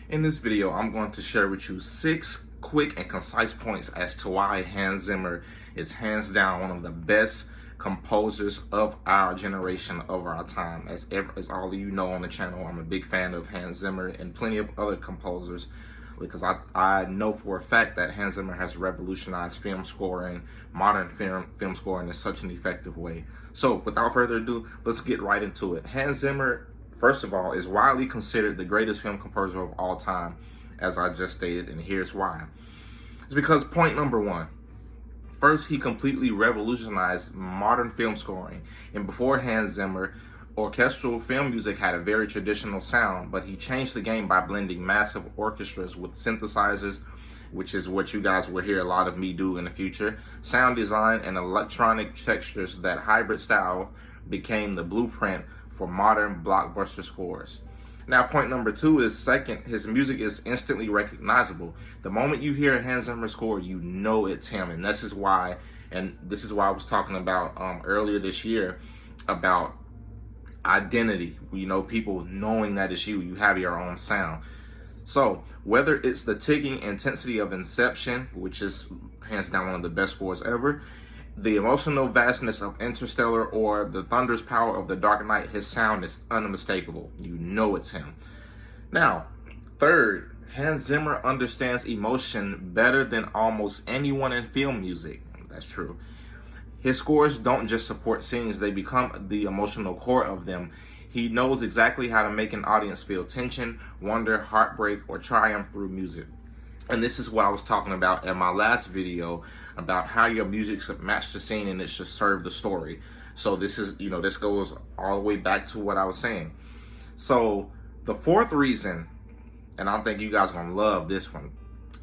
In this video, I'm going to share with you 6 quick and concise points as to why Hans Zimmer is hands down one of the best composers of our generation, of our time. As all of you know on the channel, I'm a big fan of Hans Zimmer and plenty of other composers, because I know for a fact that Hans Zimmer has revolutionized film scoring, modern film scoring in such an effective way. So without further ado, let's get right into it. Hans Zimmer, first of all, is widely considered the greatest film composer of all time, as I just stated, and here's why. It's because point number one, first, he completely revolutionized modern film scoring. And before Hans Zimmer, orchestral film music had a very traditional sound, but he changed the game by blending massive orchestras with synthesizers, which is what you guys will hear a lot of me do in the future, sound design, and electronic textures. That hybrid style became the blueprint for modern blockbuster scores. Now, point number two is, second, his music is instantly recognizable. The moment you hear a Hans Zimmer score, you know it's him. And this is why I was talking about earlier this year about identity. You know, people knowing that it's you. You have your own sound. So whether it's the ticking intensity of Inception, which is hands down one of the best scores ever, the emotional vastness of Interstellar, or the thunderous power of The Dark Knight, his sound is unmistakable. You know it's him. Now, third, Hans Zimmer understands emotion better than almost anyone in film music. That's true. His scores don't just support scenes, they become the emotional core of them. He knows exactly how to make an audience feel tension, wonder, heartbreak, or triumph through music. And this is what I was talking about in my last video, about how your music should match the scene and it should serve the story. So this is, this goes all the way back to what I was saying. So the fourth reason, and I think you guys are gonna love this one.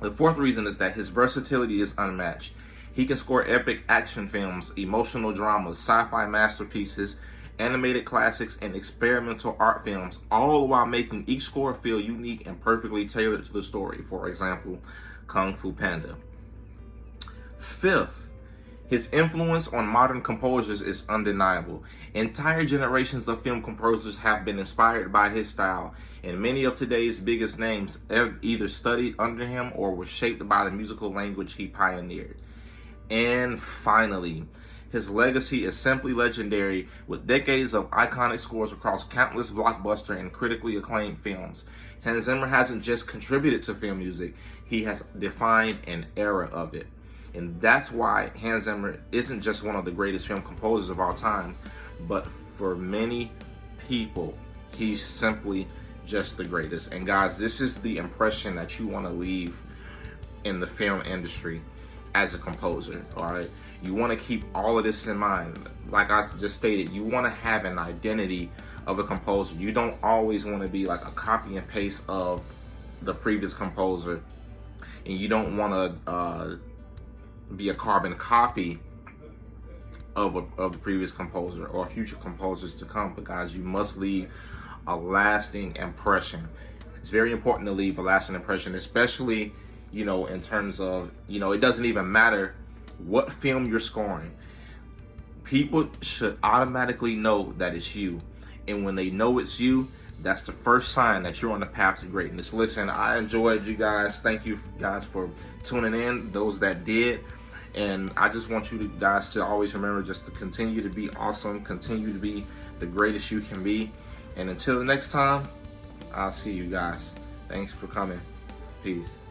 The fourth reason is that his versatility is unmatched. He can score epic action films, emotional dramas, sci-fi masterpieces, animated classics, and experimental art films, all while making each score feel unique and perfectly tailored to the story. For example, Kung Fu Panda. Fifth, his influence on modern composers is undeniable. Entire generations of film composers have been inspired by his style, and many of today's biggest names either studied under him or were shaped by the musical language he pioneered. And finally, his legacy is simply legendary, with decades of iconic scores across countless blockbuster and critically acclaimed films. Hans Zimmer hasn't just contributed to film music, he has defined an era of it. And that's why Hans Zimmer isn't just one of the greatest film composers of all time, but for many people, he's simply just the greatest. And guys, this is the impression that you want to leave in the film industry as a composer, all right? You want to keep all of this in mind. Like I just stated, you want to have an identity of a composer. You don't always want to be like a copy and paste of the previous composer, and you don't want to be a carbon copy of the previous composer or future composers to come. But guys, you must leave a lasting impression. It's very important to leave a lasting impression, especially, in terms of, it doesn't even matter what film you're scoring. People should automatically know that it's you. And when they know it's you, that's the first sign that you're on the path to greatness. Listen, I enjoyed you guys. Thank you guys for tuning in, those that did. And I just want you guys to always remember just to continue to be awesome, continue to be the greatest you can be. And until the next time, I'll see you guys. Thanks for coming. Peace.